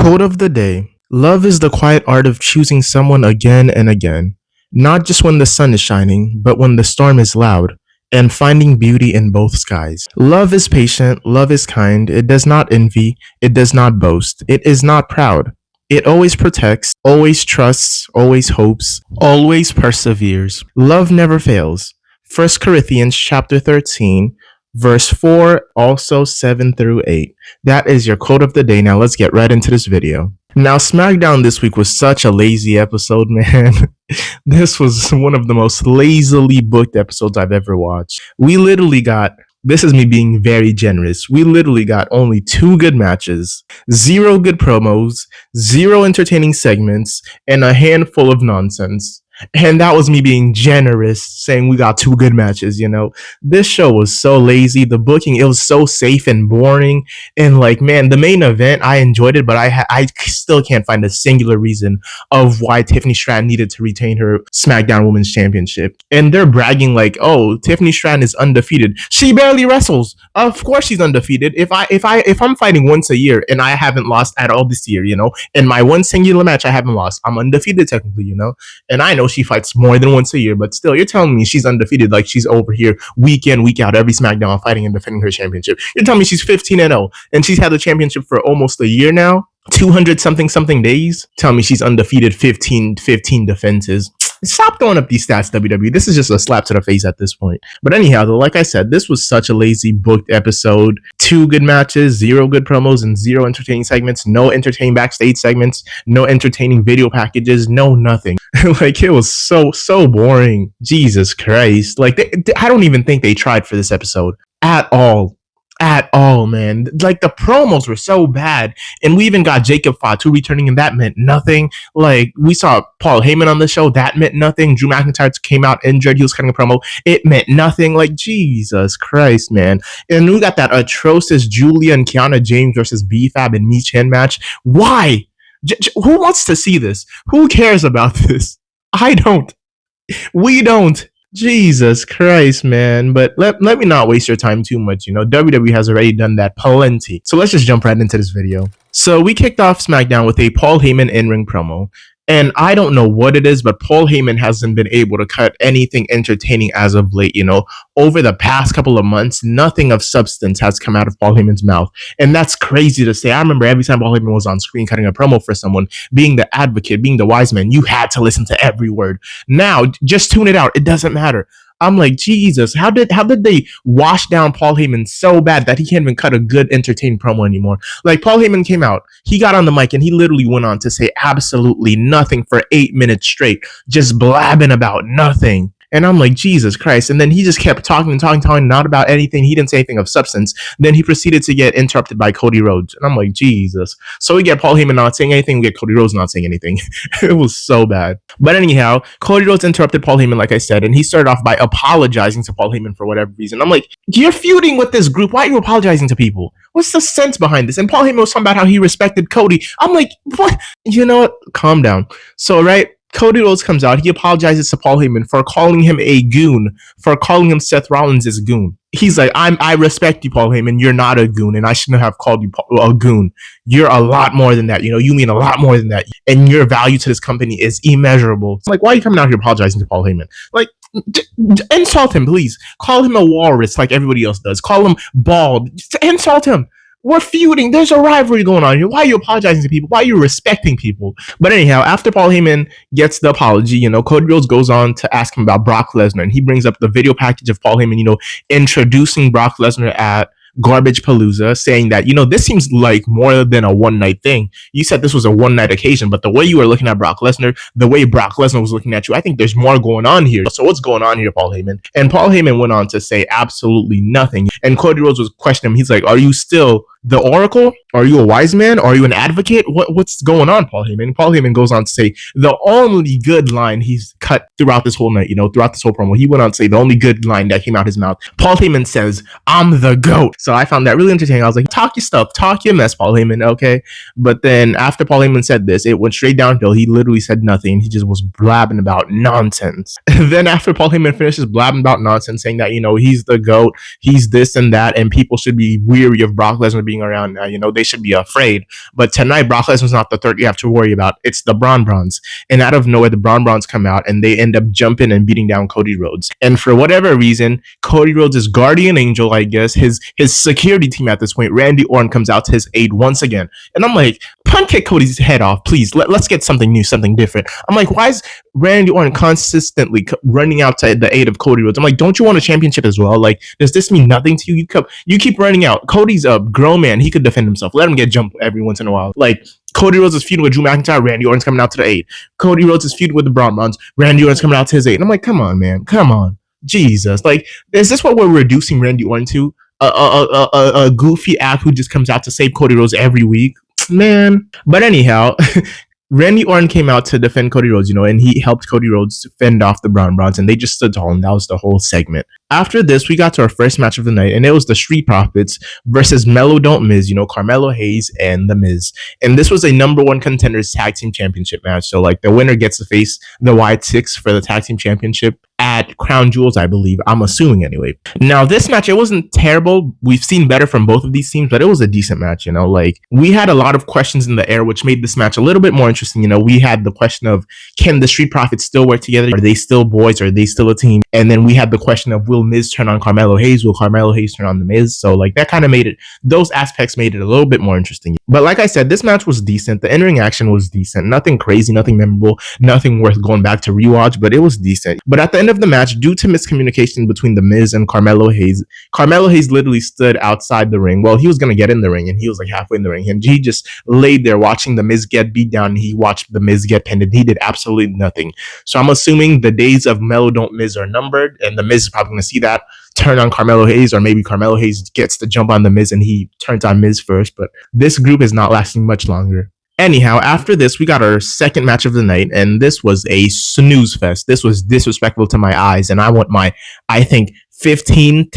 Quote of the day: Love is the quiet art of choosing someone again and again, not just when the sun is shining, but when the storm is loud, and finding beauty in both skies. Love is patient, love is kind, it does not envy, it does not boast, it is not proud. It always protects, always trusts, always hopes, always perseveres. Love never fails. 1 Corinthians chapter 13, verse 4, also 7 through 8. That is your quote of the day. Now let's get right into this video. Now, Smackdown this week was such a lazy episode, man. This was one of the most lazily booked episodes I've ever watched. We literally got, this is me being very generous, we literally got only 2 good matches, 0 good promos, 0 entertaining segments, and a handful of nonsense. And that was me being generous, saying we got 2 good matches, you know. This show was so lazy. The booking, it was so safe and boring. And like, man, the main event, I enjoyed it, but I still can't find a singular reason of why Tiffany Stratton needed to retain her SmackDown Women's Championship. And they're bragging like, oh, Tiffany Stratton is undefeated. She barely wrestles. Of course she's undefeated. If I'm fighting once a year and I haven't lost at all this year, you know, in my one singular match I haven't lost, I'm undefeated technically, you know. And I know she fights more than once a year, but still, you're telling me she's undefeated, like she's over here week in, week out, every SmackDown fighting and defending her championship. You're telling me she's 15-0 and she's had the championship for almost a year now, 200 something days. Tell me she's undefeated, 15 defenses. Stop throwing up these stats, WWE. This is just a slap to the face at this point. But anyhow, though, like I said, this was such a lazy booked episode. 2 good matches, 0 good promos, and 0 entertaining segments. No entertaining backstage segments. No entertaining video packages. No nothing. Like, it was so boring. Jesus Christ. Like, I don't even think they tried for this episode at all. At all, man. Like, the promos were so bad, and we even got Jacob Fatu returning, and that meant nothing. Like, we saw Paul Heyman on the show, that meant nothing. Drew McIntyre came out injured, he was cutting a promo, it meant nothing. Like, Jesus Christ, man. And we got that atrocious Julia and Kiana James versus B-Fab and Mi Chen match. Why? Who wants to see this? Who cares about this? I don't. We don't. Jesus Christ, man. But let me not waste your time too much. You know, WWE has already done that plenty. So let's just jump right into this video. So we kicked off SmackDown with a Paul Heyman in-ring promo. And I don't know what it is, but Paul Heyman hasn't been able to cut anything entertaining as of late, you know. Over the past couple of months, nothing of substance has come out of Paul Heyman's mouth. And that's crazy to say. I remember every time Paul Heyman was on screen cutting a promo for someone, being the advocate, being the wise man, you had to listen to every word. Now, just tune it out. It doesn't matter. I'm like, Jesus, how did they wash down Paul Heyman so bad that he can't even cut a good entertaining promo anymore? Like, Paul Heyman came out, he got on the mic, and he literally went on to say absolutely nothing for 8 minutes straight, just blabbing about nothing. And I'm like, Jesus Christ. And then he just kept talking, not about anything. He didn't say anything of substance. Then he proceeded to get interrupted by Cody Rhodes. And I'm like, Jesus. So we get Paul Heyman not saying anything. We get Cody Rhodes not saying anything. It was so bad. But anyhow, Cody Rhodes interrupted Paul Heyman, like I said, and he started off by apologizing to Paul Heyman for whatever reason. I'm like, you're feuding with this group. Why are you apologizing to people? What's the sense behind this? And Paul Heyman was talking about how he respected Cody. I'm like, what? You know what? Calm down. So, right, Cody Rhodes comes out. He apologizes to Paul Heyman for calling him a goon, for calling him Seth Rollins' goon. He's like, I respect you, Paul Heyman. You're not a goon, and I shouldn't have called you a goon. You're a lot more than that. You know, you mean a lot more than that, and your value to this company is immeasurable. Like, why are you coming out here apologizing to Paul Heyman? Like, insult him, please. Call him a walrus like everybody else does. Call him bald. Just insult him. We're feuding. There's a rivalry going on here. Why are you apologizing to people? Why are you respecting people? But anyhow, after Paul Heyman gets the apology, you know, Cody Rhodes goes on to ask him about Brock Lesnar. And he brings up the video package of Paul Heyman, you know, introducing Brock Lesnar at Garbage Palooza, saying that, you know, this seems like more than a one-night thing. You said this was a one-night occasion, but the way you were looking at Brock Lesnar, the way Brock Lesnar was looking at you, I think there's more going on here. So what's going on here, Paul Heyman? And Paul Heyman went on to say absolutely nothing. And Cody Rhodes was questioning him. He's like, are you still the Oracle? Are you a wise man? Are you an advocate? What's going on, Paul Heyman? Paul Heyman goes on to say the only good line he's cut throughout this whole night, you know, throughout this whole promo. He went on to say the only good line that came out his mouth. Paul Heyman says, I'm the GOAT. So I found that really entertaining. I was like, talk your stuff, talk your mess, Paul Heyman, okay? But then after Paul Heyman said this, it went straight downhill. He literally said nothing. He just was blabbing about nonsense. Then after Paul Heyman finishes blabbing about nonsense, saying that, he's the GOAT, he's this and that, and people should be weary of Brock Lesnar being around now. They should be afraid. But tonight, Brock Lesnar's not the third you have to worry about. It's the Braun Browns. And out of nowhere, the Braun Browns come out and they end up jumping and beating down Cody Rhodes. And for whatever reason, Cody Rhodes' guardian angel, I guess, his security team at this point, Randy Orton, comes out to his aid once again. And I'm like, punt kick Cody's head off, please. Let's get something new, something different. I'm like, why is Randy Orton consistently running out to the aid of Cody Rhodes? I'm like, don't you want a championship as well? Like, does this mean nothing to you? You keep running out. Cody's a grown man. He could defend himself. Let him get jumped every once in a while. Like, Cody Rhodes is feuding with Drew McIntyre. Randy Orton's coming out to the aid. Cody Rhodes is feuding with the Braun Browns. Randy Orton's coming out to his aid. And I'm like, come on, man. Come on. Jesus. Like, is this what we're reducing Randy Orton to? A goofy app who just comes out to save Cody Rhodes every week? Man. But anyhow, Randy Orton came out to defend Cody Rhodes, and he helped Cody Rhodes to fend off the Braun Browns, and they just stood tall, and that was the whole segment. After this, we got to our first match of the night, and it was the Street Profits versus Melo Don't Miz, Carmelo Hayes and The Miz. And this was a number one contenders tag team championship match. So, the winner gets to face the White Six for the tag team championship at Crown Jewels, I believe. I'm assuming anyway. Now, this match, it wasn't terrible. We've seen better from both of these teams, but it was a decent match, we had a lot of questions in the air, which made this match a little bit more interesting. We had the question of, can the Street Profits still work together? Are they still boys? Are they still a team? And then we had the question of, will Miz turn on Carmelo Hayes? Will Carmelo Hayes turn on The Miz? So, that kind of made it, those aspects made it a little bit more interesting. But like I said, this match was decent. The in-ring action was decent. Nothing crazy, nothing memorable, nothing worth going back to rewatch, but it was decent. But at the end of the match, due to miscommunication between The Miz and Carmelo Hayes literally stood outside the ring. Well, he was going to get in the ring, and he was halfway in the ring, and he just laid there watching The Miz get beat down, and he watched The Miz get pinned, and he did absolutely nothing. So I'm assuming the days of Melo Don't Miz are numbered, and The Miz is probably going to see that, turn on Carmelo Hayes, or maybe Carmelo Hayes gets to jump on The Miz and he turns on Miz first, but this group is not lasting much longer. Anyhow, after this, we got our second match of the night, and this was a snooze fest. This was disrespectful to my eyes, and I want my, I think, 15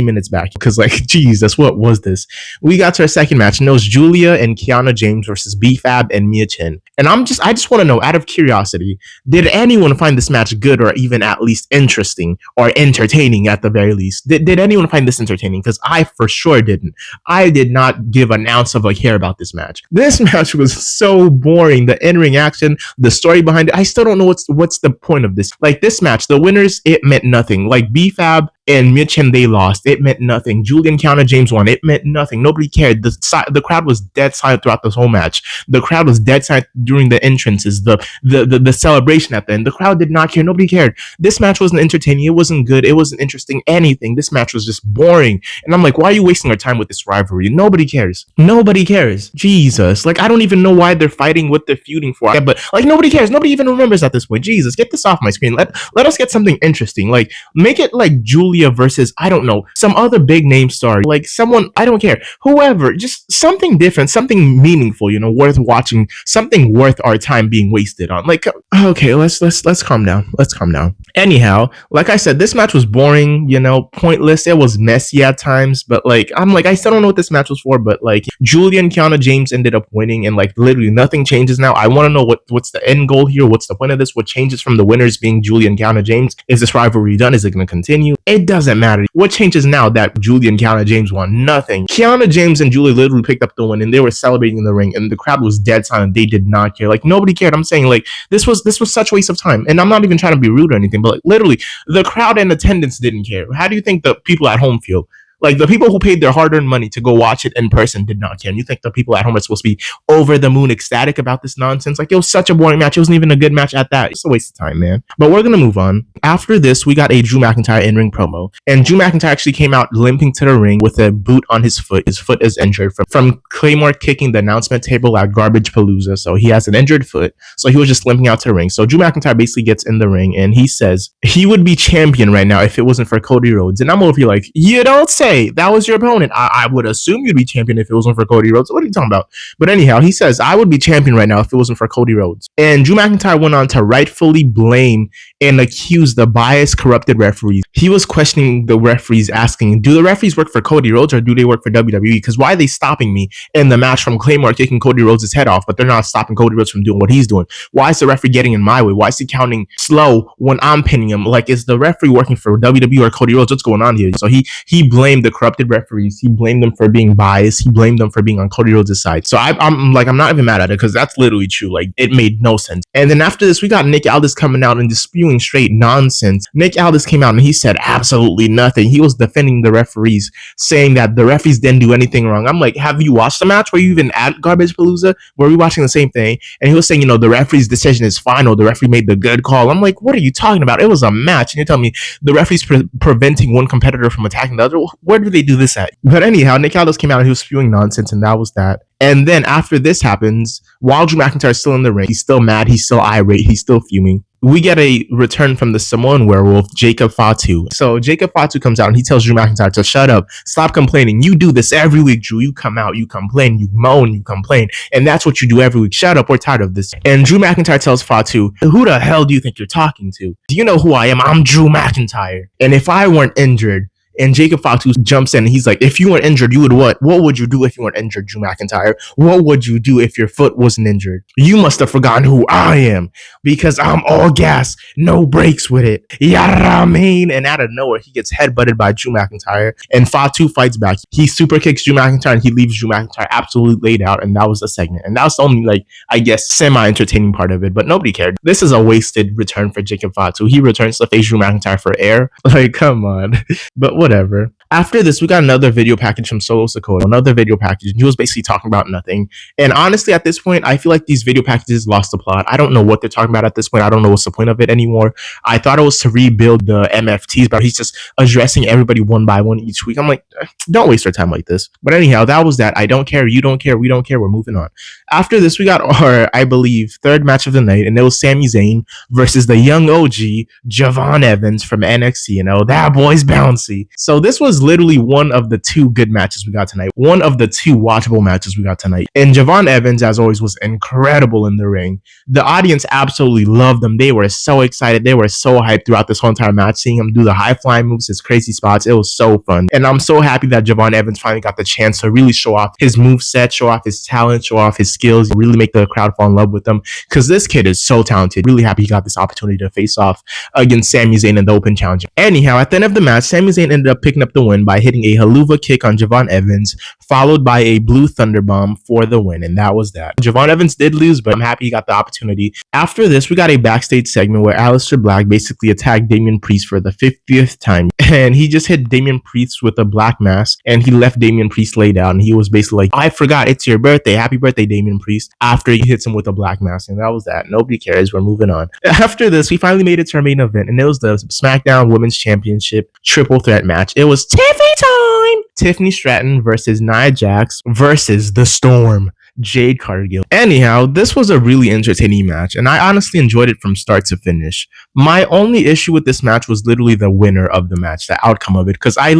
minutes back, because Jesus, what was this? We got to our second match, and it was Julia and Kiana James versus B-Fab and Mia Chin. And I just want to know, out of curiosity, did anyone find this match good, or even at least interesting, or entertaining at the very least? Did anyone find this entertaining? Because I for sure didn't. I did not give an ounce of a care about this match. This match was so boring. The in-ring action, the story behind it, I still don't know what's the point of this. This match, the winners, it meant nothing. B-Fab and Mitch and they lost. It meant nothing. Julian Counter James won. It meant nothing. Nobody cared. The crowd was dead silent throughout this whole match. The crowd was dead silent during the entrances, the celebration at the end. The crowd did not care. Nobody cared. This match wasn't entertaining. It wasn't good. It wasn't interesting. Anything. This match was just boring. And I'm like, why are you wasting our time with this rivalry? Nobody cares. Nobody cares. Jesus. I don't even know why they're fighting, what they're feuding for. But nobody cares. Nobody even remembers at this point. Jesus, get this off my screen. Let us get something interesting. Make it Julia versus, I don't know, some other big name star, someone, I don't care, whoever, just something different, something meaningful, worth watching, something worth our time being wasted on. Okay, let's calm down. Let's calm down. Anyhow, like I said, this match was boring, pointless. It was messy at times, but I still don't know what this match was for, but Julia and Kiana James ended up winning, and literally nothing changes now. I want to know what's the end goal here. What's the point of this? What changes from the winners being Julia and Kiana James? Is this rivalry done? Is it going to continue? It doesn't matter. What changes now that Julia and Kiana James won? Nothing. Kiana James and Julia literally picked up the win, and they were celebrating in the ring, and the crowd was dead silent. They did not care. Nobody cared. I'm saying this was such a waste of time, and I'm not even trying to be rude or anything, but literally the crowd and attendance didn't care. How do you think the people at home feel? The people who paid their hard-earned money to go watch it in person did not care. And you think the people at home are supposed to be over the moon ecstatic about this nonsense? It was such a boring match. It wasn't even a good match at that. It's a waste of time, man. But we're going to move on. After this, we got a Drew McIntyre in-ring promo. And Drew McIntyre actually came out limping to the ring with a boot on his foot. His foot is injured from Claymore kicking the announcement table at Garbage Palooza. So he has an injured foot. So he was just limping out to the ring. So Drew McIntyre basically gets in the ring, and he says he would be champion right now if it wasn't for Cody Rhodes. And I'm over here you don't say. okay, that was your opponent. I would assume you'd be champion if it wasn't for Cody Rhodes. What are you talking about? But anyhow, he says, I would be champion right now if it wasn't for Cody Rhodes. And Drew McIntyre went on to rightfully blame and accuse the biased, corrupted referees. He was questioning the referees, asking, do the referees work for Cody Rhodes or do they work for WWE? Because why are they stopping me in the match from Claymore kicking Cody Rhodes' head off, but they're not stopping Cody Rhodes from doing what he's doing? Why is the referee getting in my way? Why is he counting slow when I'm pinning him? Like, is the referee working for WWE or Cody Rhodes? What's going on here? So he blamed the corrupted referees. He blamed them for being biased. He blamed them for being on Cody Rhodes' side. So I'm not even mad at it because that's literally true. Like, it made no sense. And then after this, we got Nick Aldis coming out and just spewing straight nonsense. Nick Aldis came out and he said absolutely nothing. He was defending the referees, saying that the referees didn't do anything wrong. I'm like, have you watched the match? Were you even at Garbage Palooza? Were we watching the same thing? And he was saying, the referee's decision is final. The referee made the good call. I'm like, what are you talking about? It was a match. And you're telling me the referee's preventing one competitor from attacking the other? Where do they do this at? But anyhow, Nick Aldis came out and he was spewing nonsense, and that was that. And then after this happens, while Drew McIntyre is still in the ring, he's still mad, he's still irate, he's still fuming. We get a return from the Samoan werewolf, Jacob Fatu. So Jacob Fatu comes out and he tells Drew McIntyre to shut up, stop complaining. You do this every week, Drew. You come out, you complain, you moan, you complain. And that's what you do every week. Shut up, we're tired of this. And Drew McIntyre tells Fatu, who the hell do you think you're talking to? Do you know who I am? I'm Drew McIntyre. And if I weren't injured, and Jacob Fatu jumps in and he's like, if you weren't injured, you would what? What would you do if you weren't injured, Drew McIntyre? What would you do if your foot wasn't injured? You must have forgotten who I am, because I'm all gas, no brakes with it. Yada mean. And out of nowhere, he gets headbutted by Drew McIntyre, and Fatu fights back. He super kicks Drew McIntyre and he leaves Drew McIntyre absolutely laid out. And that was the segment. And that was the only, I guess, semi-entertaining part of it, but nobody cared. This is a wasted return for Jacob Fatu. He returns to face Drew McIntyre for air. Like, come on. But whatever. After this, we got another video package from Solo Sikoa, another video package, and he was basically talking about nothing. And honestly, at this point, I feel like these video packages lost the plot. I don't know what they're talking about at this point. I don't know what's the point of it anymore. I thought it was to rebuild the MFTs, but he's just addressing everybody one by one each week. I'm like, don't waste our time like this. But anyhow, that was that. I don't care. You don't care. We don't care. We're moving on. After this, we got our, I believe, third match of the night, and it was Sami Zayn versus the young OG, Javon Evans from NXT. That boy's bouncy. So this was literally one of the two good matches we got tonight. One of the two watchable matches we got tonight. And Javon Evans, as always, was incredible in the ring. The audience absolutely loved him. They were so excited. They were so hyped throughout this whole entire match, seeing him do the high flying moves, his crazy spots. It was so fun. And I'm so happy that Javon Evans finally got the chance to really show off his moveset, show off his talent, show off his skills, really make the crowd fall in love with him. Because this kid is so talented. Really happy he got this opportunity to face off against Sami Zayn in the Open Challenge. Anyhow, at the end of the match, Sami Zayn ended up picking up the win by hitting a haluva kick on Javon Evans, followed by a blue thunderbomb for the win. And that was that. Javon Evans did lose, but I'm happy he got the opportunity. After this, we got a backstage segment where Aleister Black basically attacked Damian Priest for the 50th time. And he just hit Damian Priest with a black mask, and he left Damian Priest laid out. And he was basically like, I forgot, it's your birthday. Happy birthday, Damian Priest. After he hits him with a black mask. And that was that. Nobody cares. We're moving on. After this, we finally made it to our main event, and it was the Smackdown Women's Championship triple threat match. It was Tiffany time! Tiffany Stratton versus Nia Jax versus The Storm, Jade Cargill. Anyhow, this was a really entertaining match, and I honestly enjoyed it from start to finish. My only issue with this match was literally the winner of the match, the outcome of it, because I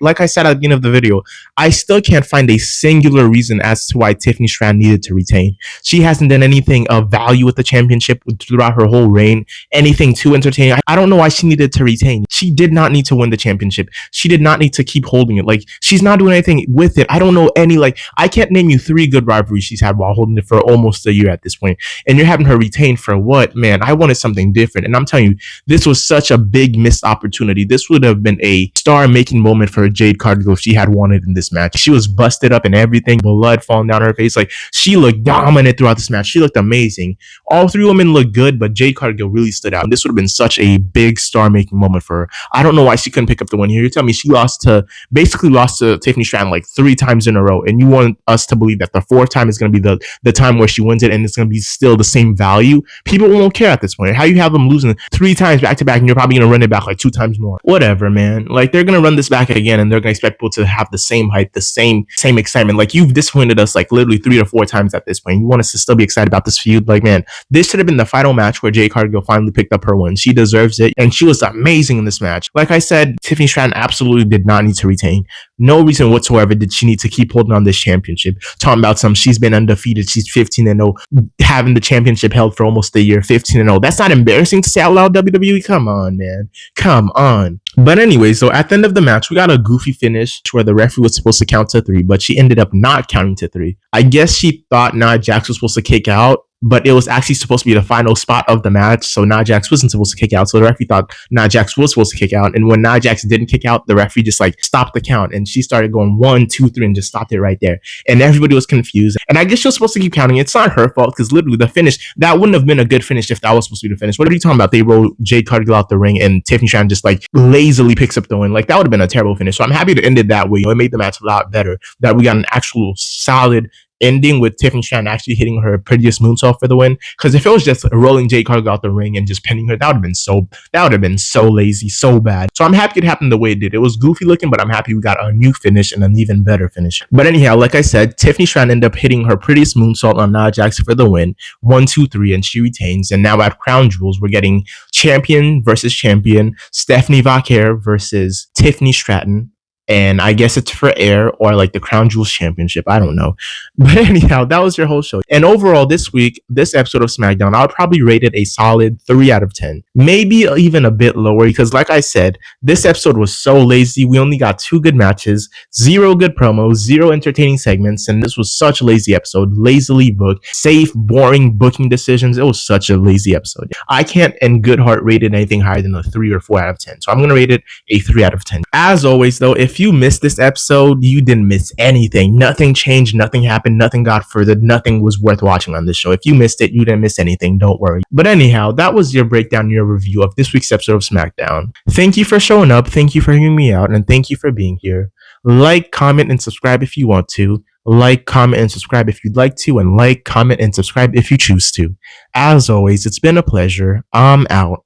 like I said at the beginning of the video, I still can't find a singular reason as to why Tiffany Stratton needed to retain. She hasn't done anything of value with the championship throughout her whole reign, anything too entertaining. I don't know why she needed to retain. She did not need to win the championship. She did not need to keep holding it. Like, she's not doing anything with it. I don't know any, I can't name you 3 good rivalries she's had while holding it for almost a year at this point. And you're having her retain for what? Man, I wanted something different. And I'm telling you, this was such a big missed opportunity. This would have been a star-making moment for Jade Cargill if she had won it in this match. She was busted up and everything, blood falling down her face. She looked dominant throughout this match. She looked amazing. All 3 women looked good, but Jade Cargill really stood out. And this would have been such a big star-making moment for her. I don't know why she couldn't pick up the win here. You're telling me she basically lost to Tiffany Stratton 3 times in a row, and you want us to believe that the 4th time is going to be the time where she wins it, and it's going to be still the same value? People won't care at this point. How you have them losing 3 times back to back, and you're probably going to run it back 2 times more? Whatever, man. They're going to run this back again, and they're going to expect people to have the same hype, the same excitement. You've disappointed us literally 3 or 4 times at this point. You want us to still be excited about this feud? Man, this should have been the final match where Jade Cargill finally picked up her win. She deserves it, and she was amazing in this match. Like I said, Tiffany Stratton absolutely did not need to retain. No reason whatsoever did she need to keep holding on this championship. Talking about she's been undefeated. She's 15-0, having the championship held for almost a year, 15-0. That's not embarrassing to say out loud, WWE. Come on, man. Come on. But anyway, so at the end of the match, we got a goofy finish where the referee was supposed to count to 3, but she ended up not counting to 3. I guess she thought Nia Jax was supposed to kick out, but it was actually supposed to be the final spot of the match. So Nia Jax wasn't supposed to kick out. So the referee thought Nia Jax was supposed to kick out. And when Nia Jax didn't kick out, the referee just stopped the count. And she started going 1, 2, 3 and just stopped it right there. And everybody was confused. And I guess she was supposed to keep counting. It's not her fault because literally the finish, that wouldn't have been a good finish if that was supposed to be the finish. What are you talking about? They roll Jade Cargill out the ring and Tiffany Stratton just lazily picks up the win. That would have been a terrible finish. So I'm happy to end it that way. It made the match a lot better that we got an actual solid ending with Tiffany Stratton actually hitting her prettiest moonsault for the win. Because if it was just rolling Jade Cargill out the ring and just pinning her, that would have been so lazy, so bad. So I'm happy it happened the way it did. It was goofy looking, but I'm happy we got a new finish and an even better finish. But anyhow, like I said, Tiffany Stratton ended up hitting her prettiest moonsault on Nia Jax for the win, 1, 2, 3, and she retains. And now at Crown Jewels, we're getting champion versus champion, Stephanie Vaquer versus Tiffany Stratton. And I guess it's for air or the Crown Jewels Championship. I don't know. But anyhow, that was your whole show. And overall, this week, this episode of SmackDown, I would probably rate it a solid 3 out of 10. Maybe even a bit lower because, like I said, this episode was so lazy. We only got 2 good matches, 0 good promos, 0 entertaining segments. And this was such a lazy episode. Lazily booked, safe, boring booking decisions. It was such a lazy episode. I can't in good heart rate it anything higher than a 3 or 4 out of 10. So I'm going to rate it a 3 out of 10. As always, though, if you missed this episode, you didn't miss anything. Nothing changed, nothing happened, nothing got further, nothing was worth watching on this show. If you missed it, you didn't miss anything, don't worry. But anyhow, that was your breakdown, your review of this week's episode of SmackDown. Thank you for showing up, thank you for hearing me out, and thank you for being here. Like, comment, and subscribe if you want to. Like, comment, and subscribe if you'd like to, and like, comment, and subscribe if you choose to. As always, it's been a pleasure. I'm out.